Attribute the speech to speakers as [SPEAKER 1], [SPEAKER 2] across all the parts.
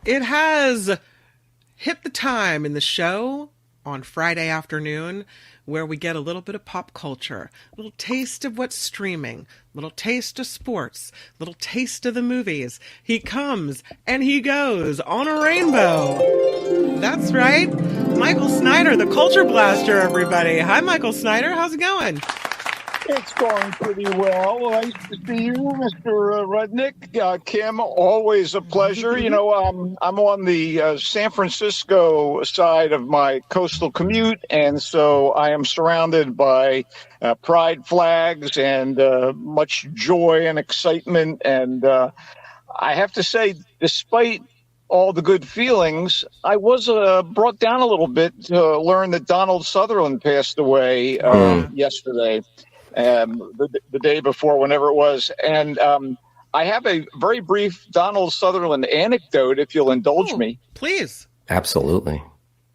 [SPEAKER 1] It has hit the time in the show on Friday afternoon where we get a little bit of pop culture, a little taste of what's streaming, a little taste of sports, a little taste of the movies. He comes and he goes on a rainbow. That's right. Michael Snyder, the Culture Blaster, everybody. Hi, Michael Snyder. How's it going?
[SPEAKER 2] It's going pretty well. Nice to see you, Mr. Rudnick. Kim, always a pleasure. I'm on the San Francisco side of my coastal commute, and so I am surrounded by pride flags and much joy and excitement. And I have to say, despite all the good feelings, I was brought down a little bit to learn that Donald Sutherland passed away yesterday. The day before, whenever it was. And I have a very brief Donald Sutherland anecdote, if you'll indulge me.
[SPEAKER 1] Please.
[SPEAKER 3] Absolutely.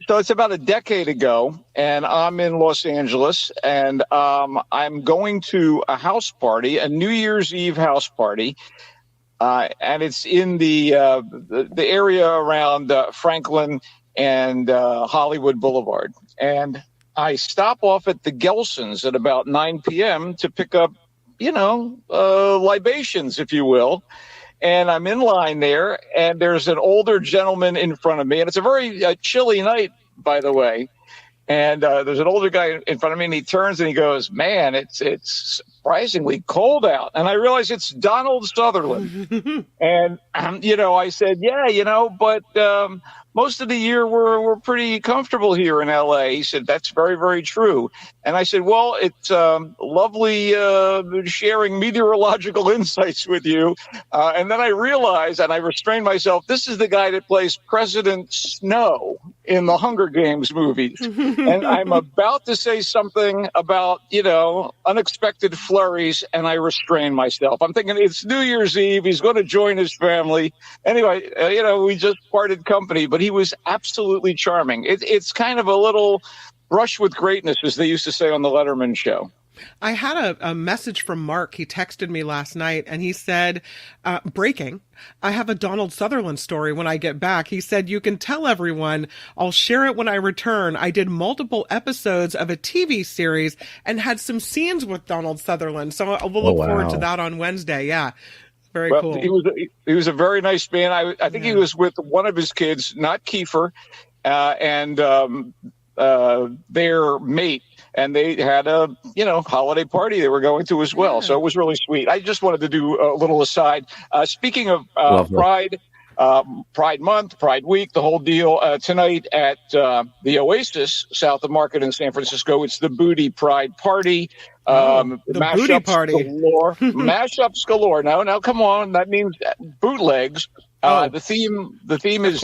[SPEAKER 2] So it's about a decade ago, and I'm in Los Angeles, and I'm going to a house party, a New Year's Eve house party, and it's in the area around Franklin and Hollywood Boulevard. And I stop off at the Gelson's at about 9 p.m. to pick up, libations, if you will. And I'm in line there, and there's an older gentleman in front of me. And it's a very chilly night, by the way. And there's an older guy in front of me, and he turns and he goes, "Man, it's surprisingly cold out." And I realize it's Donald Sutherland. And, I said, "Yeah, but most of the year we're pretty comfortable here in L.A." He said, "That's very, very true." And I said, "Well, it's lovely sharing meteorological insights with you." And then I realized, and I restrained myself, this is the guy that plays President Snow in the Hunger Games movies. And I'm about to say something about, unexpected flurries, and I restrain myself. I'm thinking it's New Year's Eve. He's going to join his family. Anyway, we just parted company, but he was absolutely charming. It's kind of a little brush with greatness, as they used to say on the Letterman show.
[SPEAKER 1] I had a message from Mark. He texted me last night and he said, breaking, I have a Donald Sutherland story when I get back. He said, "You can tell everyone. I'll share it when I return. I did multiple episodes of a TV series and had some scenes with Donald Sutherland. So we'll look forward to that on Wednesday." Yeah. Very cool.
[SPEAKER 2] He was a very nice man. I think he was with one of his kids, not Kiefer, and their mate. And they had a, holiday party they were going to as well. So it was really sweet. I just wanted to do a little aside. Speaking of Pride Month, Pride Week, the whole deal, tonight at the Oasis, south of Market in San Francisco, it's the Booty Pride Party.
[SPEAKER 1] The Booty Party.
[SPEAKER 2] Galore. Mashups galore. Now, come on. That means bootlegs. The theme is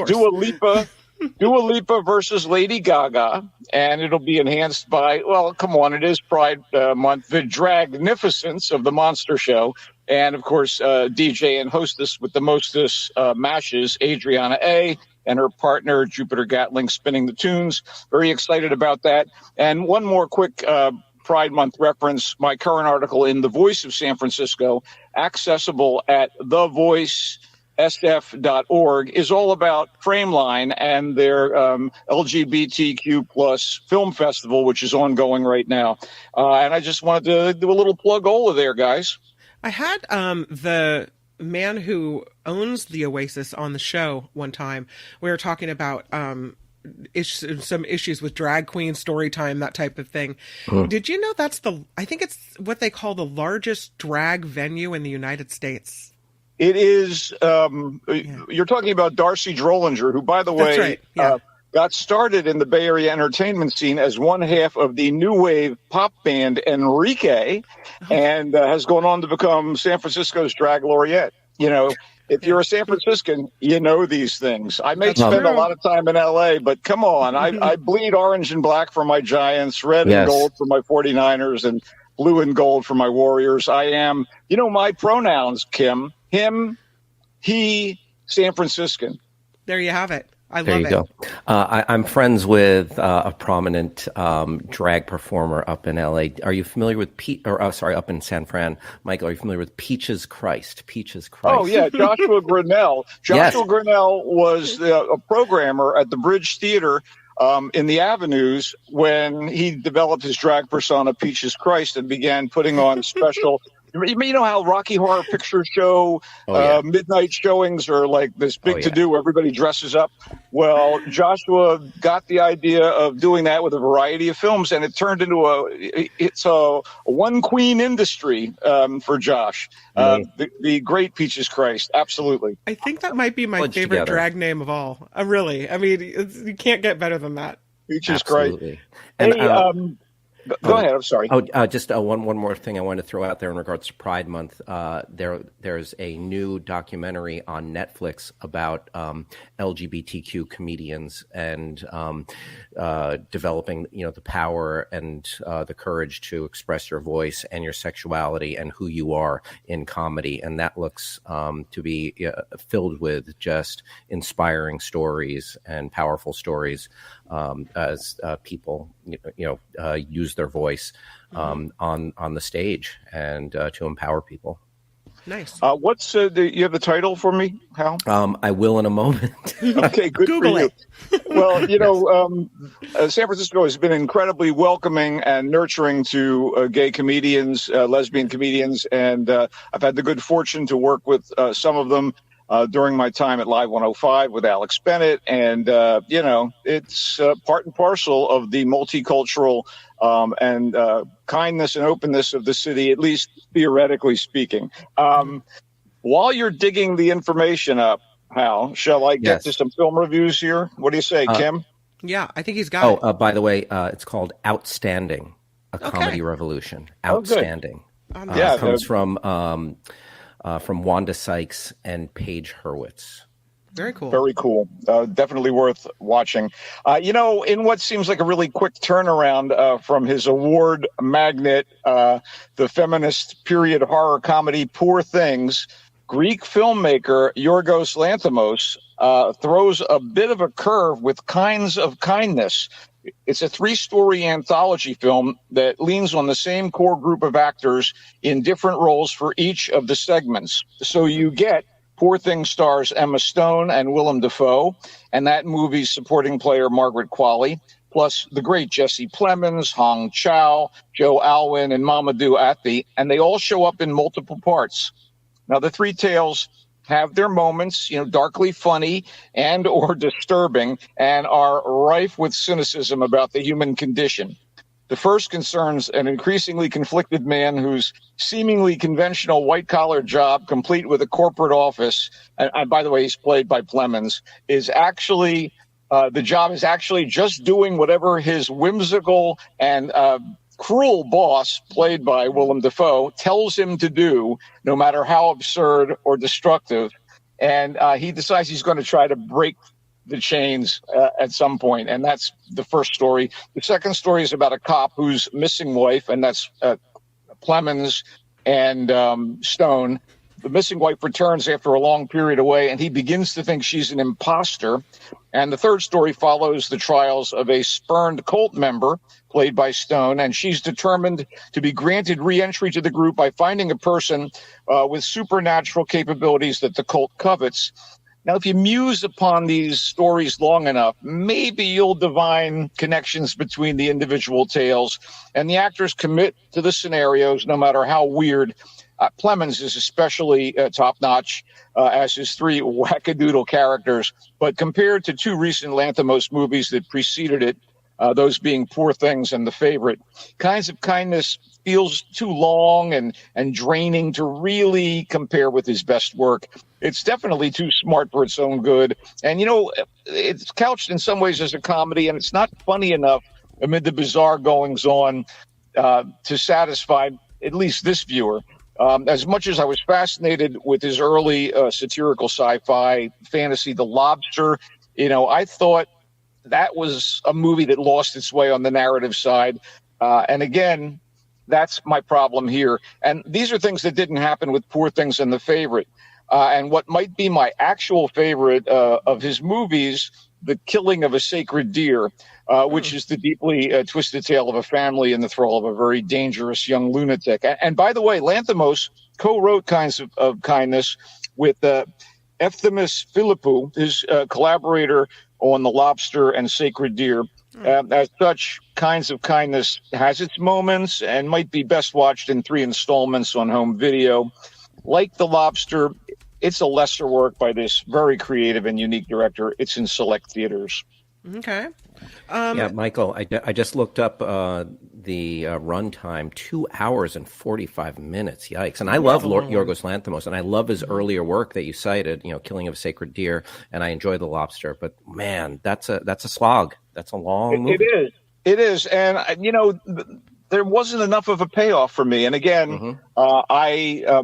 [SPEAKER 2] Dua Lipa versus Lady Gaga, and it'll be enhanced by, well, come on, it is Pride Month, the dragnificence of the Monster Show, and, of course, DJ and hostess with the mostest mashes, Adriana A., and her partner, Jupiter Gatling, spinning the tunes. Very excited about that. And one more quick Pride Month reference, my current article in The Voice of San Francisco, accessible at thevoicesf.org, is all about Frameline and their LGBTQ plus film festival, which is ongoing right now. And I just wanted to do a little plug-ola there, guys.
[SPEAKER 1] I had the man who owns the Oasis on the show one time. We were talking about some issues with drag queen story time, that type of thing. Did you know I think it's what they call the largest drag venue in the United States?
[SPEAKER 2] It is. You're talking about Darcy Drollinger, who, by the way,
[SPEAKER 1] right.
[SPEAKER 2] Got started in the Bay Area entertainment scene as one half of the new wave pop band Enrique, and has gone on to become San Francisco's drag laureate. If you're a San Franciscan, you know these things. I may spend a lot of time in L.A., but come on. I bleed orange and black for my Giants, red and gold for my 49ers, and blue and gold for my Warriors. I am, my pronouns, Kim, him, he, San Franciscan.
[SPEAKER 1] There you have it. I
[SPEAKER 3] There
[SPEAKER 1] love
[SPEAKER 3] you
[SPEAKER 1] it.
[SPEAKER 3] go. I'm friends with a prominent drag performer up in LA. Are you familiar with up in San Fran? Michael, are you familiar with Peaches Christ? Peaches Christ.
[SPEAKER 2] Oh, yeah, Joshua Grinnell. Joshua
[SPEAKER 3] Yes.
[SPEAKER 2] Grinnell was a programmer at the Bridge Theater in the Avenues when he developed his drag persona, Peaches Christ, and began putting on special. You know how Rocky Horror Picture Show midnight showings are like this big to-do where everybody dresses up? Well, Joshua got the idea of doing that with a variety of films, and it turned into a one queen industry for Josh. The great Peaches Christ, absolutely.
[SPEAKER 1] I think that might be my favorite drag name of all. Really, I mean, you can't get better than that.
[SPEAKER 2] Peaches
[SPEAKER 3] Absolutely.
[SPEAKER 2] Christ.
[SPEAKER 3] And,
[SPEAKER 2] hey, go ahead. I'm sorry.
[SPEAKER 3] Just one more thing I wanted to throw out there in regards to Pride Month. There's a new documentary on Netflix about LGBTQ comedians and developing, the power and the courage to express your voice and your sexuality and who you are in comedy. And that looks to be filled with just inspiring stories and powerful stories as people, use their voice on the stage and to empower people.
[SPEAKER 1] Nice.
[SPEAKER 2] What's you have the title for me, Hal?
[SPEAKER 3] I will in a moment.
[SPEAKER 2] Okay, good
[SPEAKER 1] Google
[SPEAKER 2] for you. Well, San Francisco has been incredibly welcoming and nurturing to gay comedians, lesbian comedians, and I've had the good fortune to work with some of them during my time at Live 105 with Alex Bennett. And, it's part and parcel of the multicultural and kindness and openness of the city, at least theoretically speaking. While you're digging the information up, Hal, shall I get to some film reviews here? What do you say, Kim?
[SPEAKER 1] Yeah, I think he's got it.
[SPEAKER 3] By the way, it's called Outstanding, a Comedy Revolution. Outstanding. It comes from Wanda Sykes and Paige Hurwitz.
[SPEAKER 1] Very cool.
[SPEAKER 2] Very cool. Definitely worth watching. In what seems like a really quick turnaround from his award magnet, the feminist period horror comedy Poor Things, Greek filmmaker Yorgos Lanthimos throws a bit of a curve with Kinds of Kindness. It's a 3-story anthology film that leans on the same core group of actors in different roles for each of the segments. So you get Poor Things stars Emma Stone and Willem Dafoe, and that movie's supporting player Margaret Qualley, plus the great Jesse Plemons, Hong Chow, Joe Alwyn, and Mamadou Athie, and they all show up in multiple parts. Now, the three tales have their moments, darkly funny and or disturbing, and are rife with cynicism about the human condition. The first concerns an increasingly conflicted man whose seemingly conventional white-collar job, complete with a corporate office, and by the way, he's played by Plemons, is actually, the job is actually just doing whatever his whimsical and cruel boss, played by Willem Dafoe, tells him to do, no matter how absurd or destructive. And he decides he's going to try to break the chains at some point. And that's the first story. The second story is about a cop whose missing wife, and that's Plemons and Stone. The missing wife returns after a long period away, and he begins to think she's an imposter. And the third story follows the trials of a spurned cult member, played by Stone, and she's determined to be granted re-entry to the group by finding a person with supernatural capabilities that the cult covets. Now, if you muse upon these stories long enough, maybe you'll divine connections between the individual tales, and the actors commit to the scenarios, no matter how weird. Plemons is especially top-notch, as his three wackadoodle characters, but compared to two recent Lanthimos movies that preceded it, those being Poor Things and The Favorite, Kinds of Kindness feels too long and draining to really compare with his best work. It's definitely too smart for its own good. And, it's couched in some ways as a comedy, and it's not funny enough amid the bizarre goings-on to satisfy at least this viewer. As much as I was fascinated with his early satirical sci-fi fantasy, The Lobster, I thought that was a movie that lost its way on the narrative side. And again, that's my problem here. And these are things that didn't happen with Poor Things and The Favorite. And what might be my actual favorite of his movies The Killing of a Sacred Deer, which is the deeply twisted tale of a family in the thrall of a very dangerous young lunatic. And by the way, Lanthimos co-wrote Kinds of Kindness with Efthimis Philippou, his collaborator on The Lobster and Sacred Deer. As such, Kinds of Kindness has its moments and might be best watched in 3 installments on home video. Like The Lobster, it's a lesser work by this very creative and unique director. It's in select theaters.
[SPEAKER 1] Okay.
[SPEAKER 3] Yeah, Michael, I just looked up the runtime, 2 hours and 45 minutes. Yikes. And I love Yorgos Lanthimos, and I love his earlier work that you cited, Killing of a Sacred Deer, and I enjoy The Lobster. But, man, that's a slog. That's a long movie.
[SPEAKER 2] It is. And, there wasn't enough of a payoff for me. And, again, I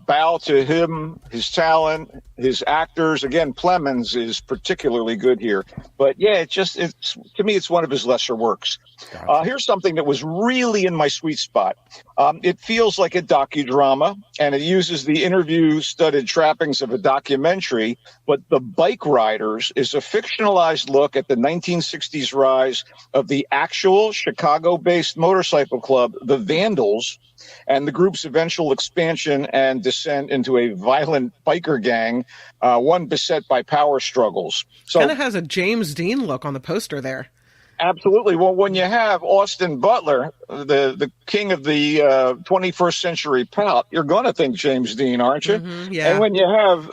[SPEAKER 2] bow to him, his talent, his actors. Again, Plemons is particularly good here. But yeah, to me, it's one of his lesser works. Gotcha. Here's something that was really in my sweet spot. It feels like a docudrama, and it uses the interview-studded trappings of a documentary. But The Bike Riders is a fictionalized look at the 1960s rise of the actual Chicago-based motorcycle club, the Vandals, and the group's eventual expansion and descent into a violent biker gang, one beset by power struggles. So,
[SPEAKER 1] kind of has a James Dean look on the poster there.
[SPEAKER 2] Absolutely. Well, when you have Austin Butler, the king of the 21st century pop, you're going to think James Dean, aren't you?
[SPEAKER 1] Mm-hmm, yeah.
[SPEAKER 2] And when you have,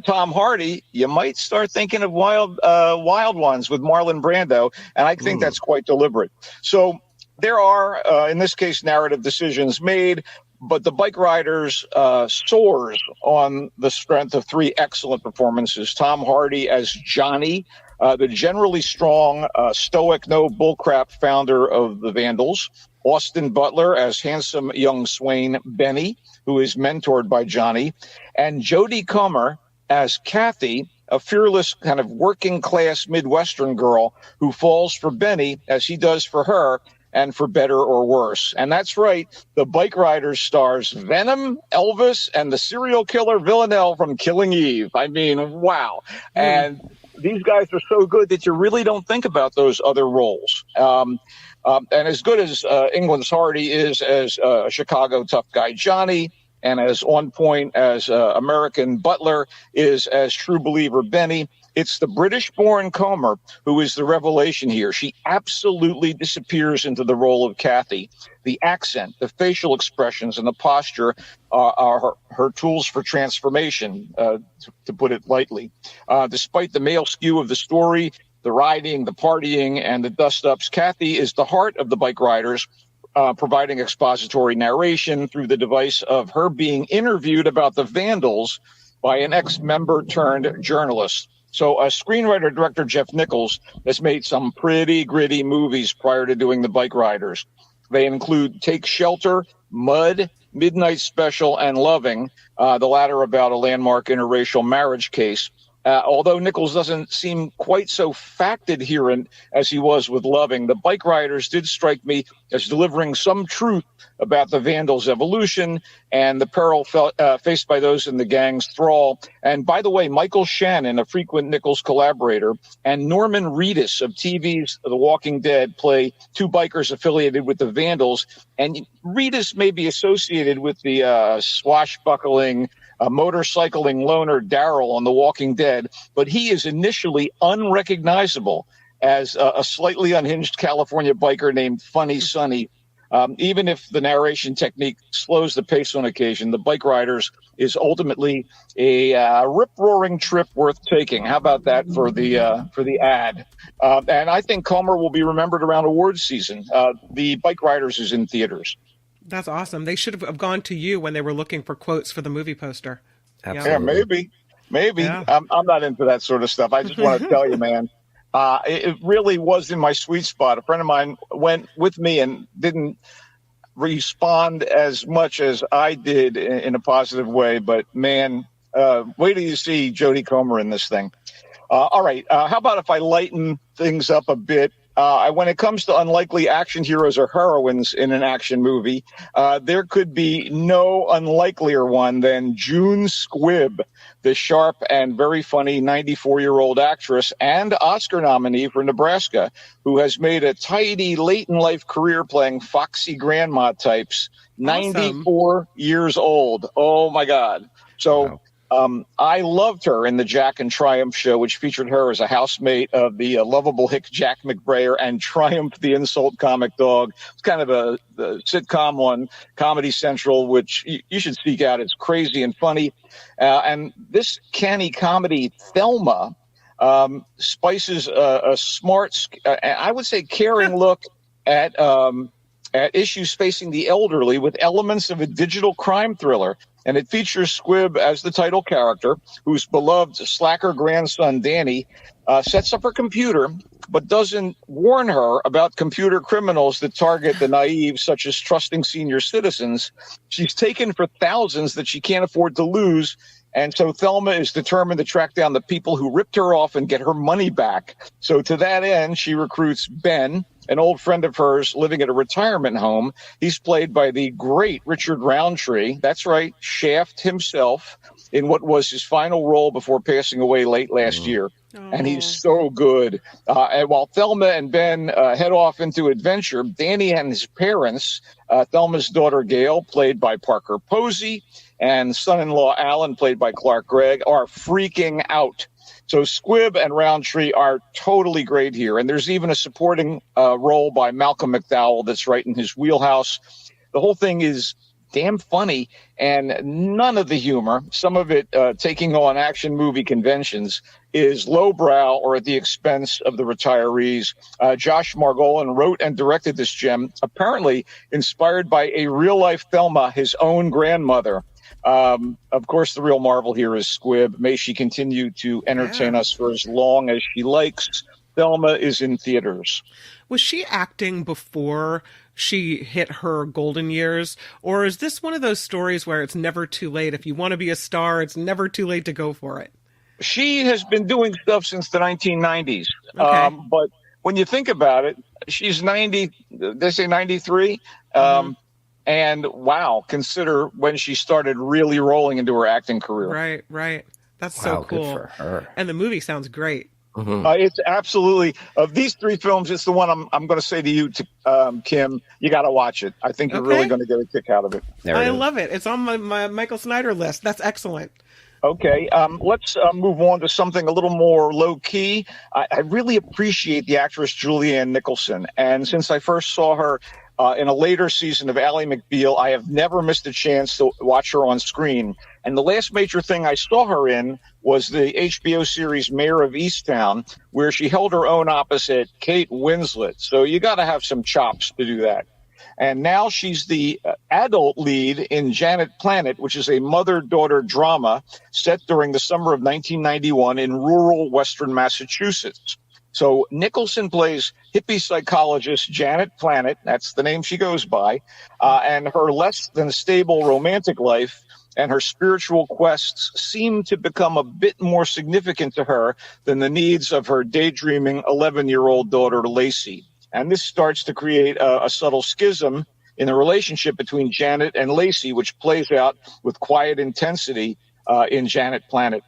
[SPEAKER 2] Tom Hardy, you might start thinking of Wild Ones with Marlon Brando, and I think that's quite deliberate. So there are, in this case, narrative decisions made, but The Bike Riders soars on the strength of 3 excellent performances. Tom Hardy as Johnny, the generally strong, stoic, no bullcrap founder of the Vandals. Austin Butler as handsome young swain Benny, who is mentored by Johnny. And Jodie Comer as Kathy, a fearless kind of working-class Midwestern girl who falls for Benny as he does for her, and for better or worse. And that's right, The Bike Riders stars Venom, Elvis, and the serial killer Villanelle from Killing Eve. I mean, wow. And these guys are so good that you really don't think about those other roles. And as good as England's Hardy is as a Chicago tough guy Johnny, and as on point as American Butler is as true believer Benny, it's the British-born Comer who is the revelation here. She absolutely disappears into the role of Kathy. The accent, the facial expressions, and the posture are her tools for transformation, to put it lightly. Despite the male skew of the story, the riding, the partying, and the dust-ups, Kathy is the heart of the Bike Riders, providing expository narration through the device of her being interviewed about the Vandals by an ex-member turned journalist. So screenwriter director Jeff Nichols has made some pretty gritty movies prior to doing The Bike Riders. They include Take Shelter, Mud, Midnight Special, and Loving, the latter about a landmark interracial marriage case. Although Nichols doesn't seem quite so fact-adherent as he was with Loving, The Bike Riders did strike me as delivering some truth about the Vandals' evolution and the peril faced by those in the gang's thrall. And by the way, Michael Shannon, a frequent Nichols collaborator, and Norman Reedus of TV's The Walking Dead play 2 bikers affiliated with the Vandals. And Reedus may be associated with the swashbuckling motorcycling loner Daryl on The Walking Dead, but he is initially unrecognizable as a slightly unhinged California biker named Funny Sonny. Even if the narration technique slows the pace on occasion, The Bike Riders is ultimately a rip-roaring trip worth taking. How about that for the ad? And I think Comer will be remembered around awards season. The Bike Riders is in theaters.
[SPEAKER 1] That's awesome. They should have gone to you when they were looking for quotes for the movie poster.
[SPEAKER 3] Absolutely.
[SPEAKER 2] Yeah, maybe. Yeah. I'm not into that sort of stuff. I just want to tell you, man, it really was in my sweet spot. A friend of mine went with me and didn't respond as much as I did in a positive way. But, man, wait till you see Jodie Comer in this thing. All right. How about if I lighten things up a bit? when it comes to unlikely action heroes or heroines in an action movie, there could be no unlikelier one than June Squibb, the sharp and very funny 94-year-old actress and Oscar nominee for Nebraska, who has made a tidy late-in-life career playing foxy grandma types, 94 years old. Oh, my God. So... Wow. I loved her in the Jack and Triumph show, which featured her as a housemate of the lovable hick Jack McBrayer and Triumph the Insult Comic Dog. It's kind of a sitcom on Comedy Central, which you should seek out. It's crazy and funny. And this canny comedy, Thelma, spices a smart, I would say caring look at issues facing the elderly with elements of a digital crime thriller. And it features Squibb as the title character, whose beloved slacker grandson, Danny, sets up her computer, but doesn't warn her about computer criminals that target the naive, such as trusting senior citizens. She's taken for thousands that she can't afford to lose. And so Thelma is determined to track down the people who ripped her off and get her money back. So to that end, she recruits Ben, an old friend of hers living at a retirement home. He's played by the great Richard Roundtree. That's right, Shaft himself, in what was his final role before passing away late last year. Oh. And he's so good. And while Thelma and Ben head off into adventure, Danny and his parents, Thelma's daughter Gail, played by Parker Posey, and son-in-law Alan, played by Clark Gregg, are freaking out. So Squibb and Roundtree are totally great here. And there's even a supporting role by Malcolm McDowell that's right in his wheelhouse. The whole thing is damn funny, and none of the humor, some of it taking on action movie conventions, is lowbrow or at the expense of the retirees. Josh Margolin wrote and directed this gem, apparently inspired by a real-life Thelma, his own grandmother. Of course, the real marvel here is Squibb. May she continue to entertain us for as long as she likes. Thelma is in theaters.
[SPEAKER 1] Was she acting before she hit her golden years? Or is this one of those stories where it's never too late? If you want to be a star, it's never too late to go for it.
[SPEAKER 2] She has been doing stuff since the 1990s.
[SPEAKER 1] Okay.
[SPEAKER 2] But when you think about it, she's 90, they say 93. And wow, consider when she started really rolling into her acting career.
[SPEAKER 1] Right. That's so cool.
[SPEAKER 3] Good for her.
[SPEAKER 1] And the movie sounds great.
[SPEAKER 3] Mm-hmm.
[SPEAKER 2] It's absolutely, of these three films, it's the one I'm going to say to you, Kim, you got to watch it. I think you're really going to get a kick out of it.
[SPEAKER 1] I love it. It's on my Michael Snyder list. That's excellent.
[SPEAKER 2] Okay, let's move on to something a little more low-key. I really appreciate the actress Julianne Nicholson. And since I first saw her in a later season of Ally McBeal, I have never missed a chance to watch her on screen. And the last major thing I saw her in was the HBO series Mayor of Easttown, where she held her own opposite Kate Winslet. So you got to have some chops to do that. And now she's the adult lead in Janet Planet, which is a mother-daughter drama set during the summer of 1991 in rural Western Massachusetts. So Nicholson plays hippie psychologist Janet Planet, that's the name she goes by, and her less than stable romantic life and her spiritual quests seem to become a bit more significant to her than the needs of her daydreaming 11-year-old daughter, Lacey. And this starts to create a subtle schism in the relationship between Janet and Lacey, which plays out with quiet intensity in Janet Planet.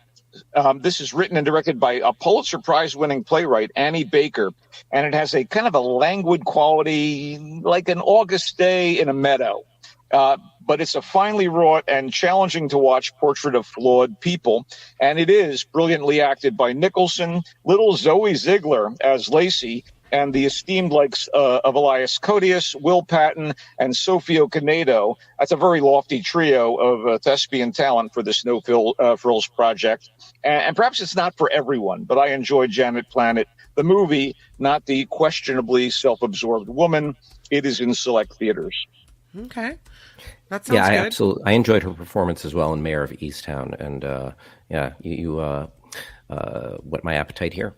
[SPEAKER 2] This is written and directed by a Pulitzer Prize-winning playwright, Annie Baker, and it has a kind of a languid quality, like an August day in a meadow. But it's a finely wrought and challenging to watch portrait of flawed people, and it is brilliantly acted by Nicholson, little Zoe Ziegler as Lacey, and the esteemed likes of Elias Koteas, Will Patton, and Sophia Canedo. That's a very lofty trio of thespian talent for this No Frills project. And perhaps it's not for everyone, but I enjoyed Janet Planet, the movie, not the questionably self-absorbed woman. It is in select theaters.
[SPEAKER 1] Okay. That sounds good.
[SPEAKER 3] Absolutely. I enjoyed her performance as well in Mayor of Easttown. And you whet my appetite here.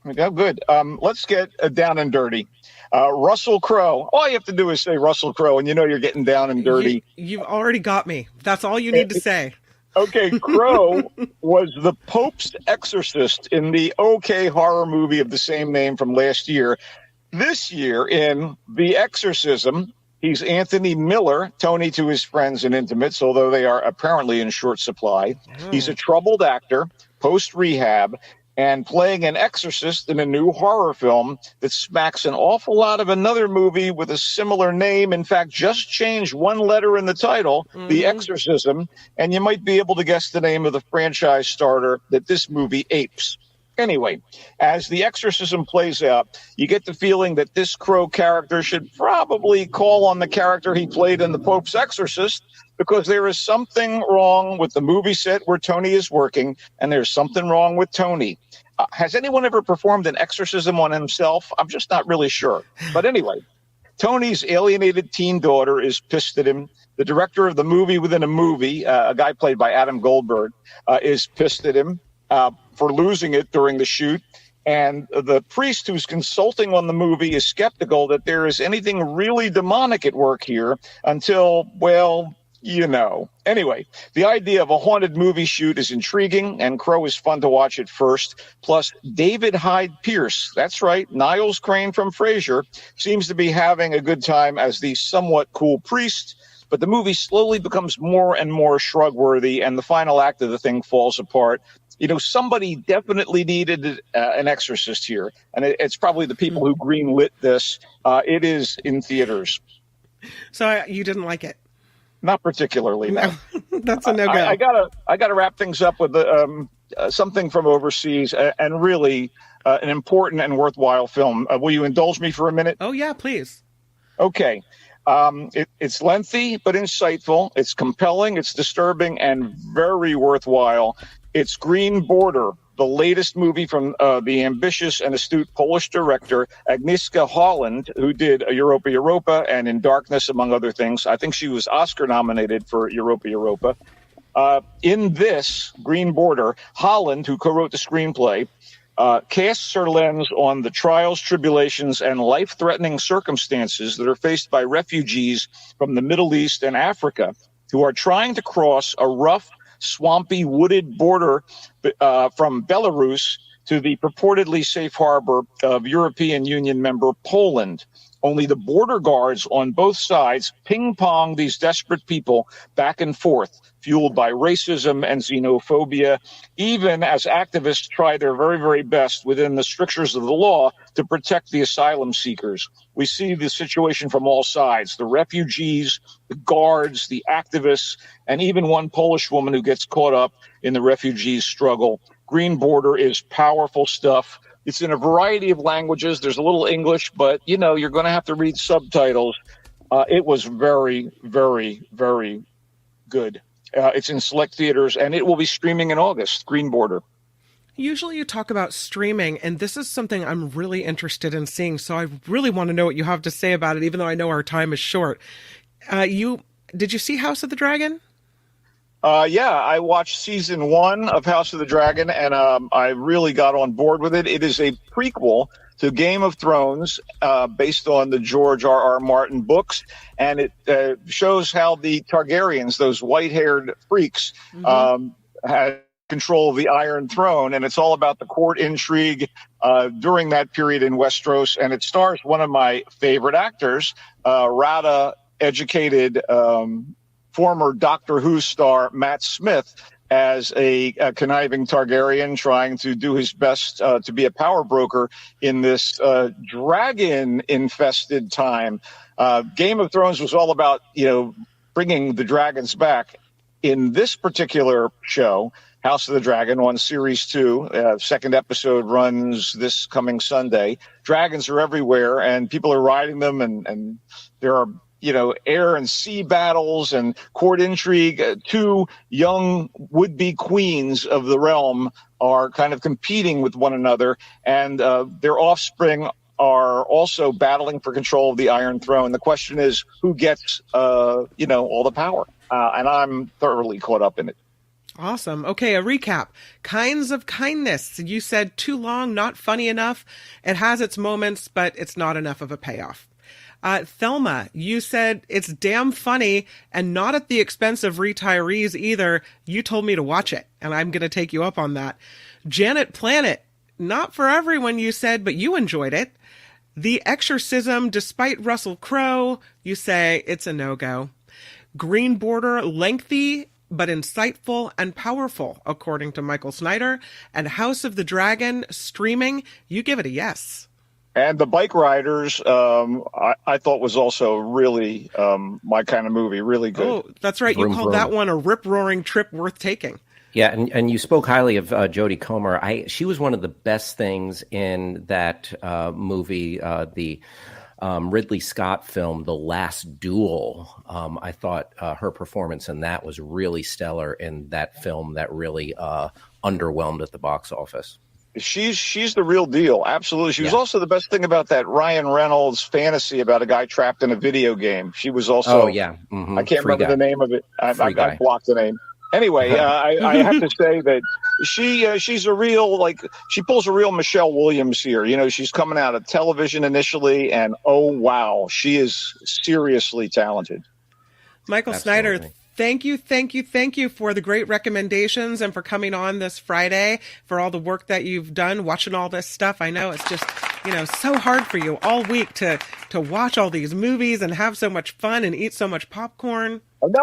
[SPEAKER 2] Oh, good. Let's get down and dirty. Russell Crowe. All you have to do is say Russell Crowe, and you know you're getting down and dirty.
[SPEAKER 1] You've already got me. That's all you need to say.
[SPEAKER 2] Okay, Crowe was the Pope's exorcist in the okay horror movie of the same name from last year. This year in The Exorcism, he's Anthony Miller, Tony to his friends and intimates, although they are apparently in short supply. He's a troubled actor, post-rehab, and playing an exorcist in a new horror film that smacks an awful lot of another movie with a similar name. In fact, just change one letter in the title, The Exorcism, and you might be able to guess the name of the franchise starter that this movie apes. Anyway, as The Exorcism plays out, you get the feeling that this Crow character should probably call on the character he played in The Pope's Exorcist, because there is something wrong with the movie set where Tony is working, and there's something wrong with Tony. Has anyone ever performed an exorcism on himself? I'm just not really sure. But anyway, Tony's alienated teen daughter is pissed at him. The director of the movie within a movie, a guy played by Adam Goldberg, is pissed at him for losing it during the shoot. And the priest who's consulting on the movie is skeptical that there is anything really demonic at work here until, well, you know. Anyway, the idea of a haunted movie shoot is intriguing, and Crow is fun to watch at first. Plus, David Hyde Pierce, that's right, Niles Crane from Frasier, seems to be having a good time as the somewhat cool priest. But the movie slowly becomes more and more shrug-worthy, and the final act of the thing falls apart. You know, somebody definitely needed an exorcist here, and it's probably the people who greenlit this. It is in theaters.
[SPEAKER 1] So you didn't like it?
[SPEAKER 2] Not particularly, no.
[SPEAKER 1] That's a no-go.
[SPEAKER 2] I gotta wrap things up with something from overseas, and really an important and worthwhile film. Will you indulge me for a minute?
[SPEAKER 1] Oh, yeah, please.
[SPEAKER 2] Okay. It's lengthy but insightful. It's compelling, it's disturbing, and very worthwhile. It's Green Border, the latest movie from the ambitious and astute Polish director Agnieszka Holland, who did Europa Europa and In Darkness, among other things. I think she was Oscar nominated for Europa Europa. In this, Green Border, Holland, who co-wrote the screenplay, casts her lens on the trials, tribulations, and life-threatening circumstances that are faced by refugees from the Middle East and Africa who are trying to cross a rough, swampy, wooded border from Belarus to the purportedly safe harbor of European Union member Poland. Only the border guards on both sides ping-pong these desperate people back and forth, fueled by racism and xenophobia, even as activists try their very, very best within the strictures of the law to protect the asylum seekers. We see the situation from all sides, the refugees, the guards, the activists, and even one Polish woman who gets caught up in the refugees' struggle. Green Border is powerful stuff. It's in a variety of languages. There's a little English, but, you know, you're going to have to read subtitles. It was very, very, very good. It's in select theaters, and it will be streaming in August, Green Border.
[SPEAKER 1] Usually you talk about streaming, and this is something I'm really interested in seeing, so I really want to know what you have to say about it, even though I know our time is short. Did you see House of the Dragon?
[SPEAKER 2] Yeah, I watched season 1 of House of the Dragon, and I really got on board with it. It is a prequel to Game of Thrones, based on the George R.R. Martin books, and it shows how the Targaryens, those white-haired freaks, had control of the Iron Throne, and it's all about the court intrigue during that period in Westeros, and it stars one of my favorite actors, RADA-educated former Doctor Who star Matt Smith, as a conniving Targaryen trying to do his best to be a power broker in this dragon-infested time. Game of Thrones was all about, bringing the dragons back. In this particular show, House of the Dragon, on Series 2, second episode runs this coming Sunday. Dragons are everywhere, and people are riding them, and there are air and sea battles and court intrigue. Two young would-be queens of the realm are kind of competing with one another, and their offspring are also battling for control of the Iron Throne. The question is, who gets, all the power? And I'm thoroughly caught up in it.
[SPEAKER 1] Awesome. Okay, a recap. Kinds of Kindness. You said too long, not funny enough. It has its moments, but it's not enough of a payoff. Thelma, you said it's damn funny and not at the expense of retirees either. You told me to watch it, and I'm going to take you up on that. Janet Planet, not for everyone, you said, but you enjoyed it. The Exorcism, despite Russell Crowe, you say it's a no-go. Green Border, lengthy but insightful and powerful, according to Michael Snyder. And House of the Dragon, streaming, you give it a yes.
[SPEAKER 2] And The Bike Riders, I thought was also really my kind of movie, really good.
[SPEAKER 1] Oh, that's right.
[SPEAKER 3] Vroom,
[SPEAKER 1] You called
[SPEAKER 3] vroom.
[SPEAKER 1] that one a rip-roaring trip worth taking.
[SPEAKER 3] Yeah, and you spoke highly of Jodie Comer. She was one of the best things in that movie, the Ridley Scott film, The Last Duel. I thought her performance in that was really stellar in that film that really underwhelmed at the box office.
[SPEAKER 2] She's the real deal. Absolutely. She was also the best thing about that Ryan Reynolds fantasy about a guy trapped in a video game. She was also, I can't remember the name of it. I blocked the name. Anyway, I have to say that she's a real, she pulls a real Michelle Williams here. You know, she's coming out of television initially, and oh, wow, she is seriously talented.
[SPEAKER 1] Michael
[SPEAKER 3] Absolutely.
[SPEAKER 1] Snyder, thank you for the great recommendations and for coming on this Friday, for all the work that you've done, watching all this stuff. I know it's just, so hard for you all week to watch all these movies and have so much fun and eat so much popcorn.
[SPEAKER 2] No.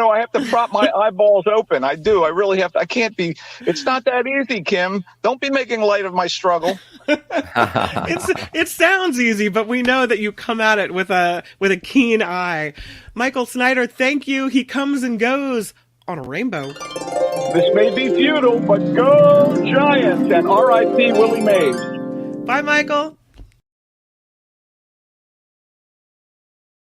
[SPEAKER 2] I have to prop my eyeballs open. I do. I really have to. I can't be. It's not that easy, Kim. Don't be making light of my struggle.
[SPEAKER 1] It sounds easy, but we know that you come at it with a keen eye. Michael Snyder, thank you. He comes and goes on a rainbow.
[SPEAKER 2] This may be futile, but go Giants and R.I.P. Willie Mays.
[SPEAKER 1] Bye, Michael.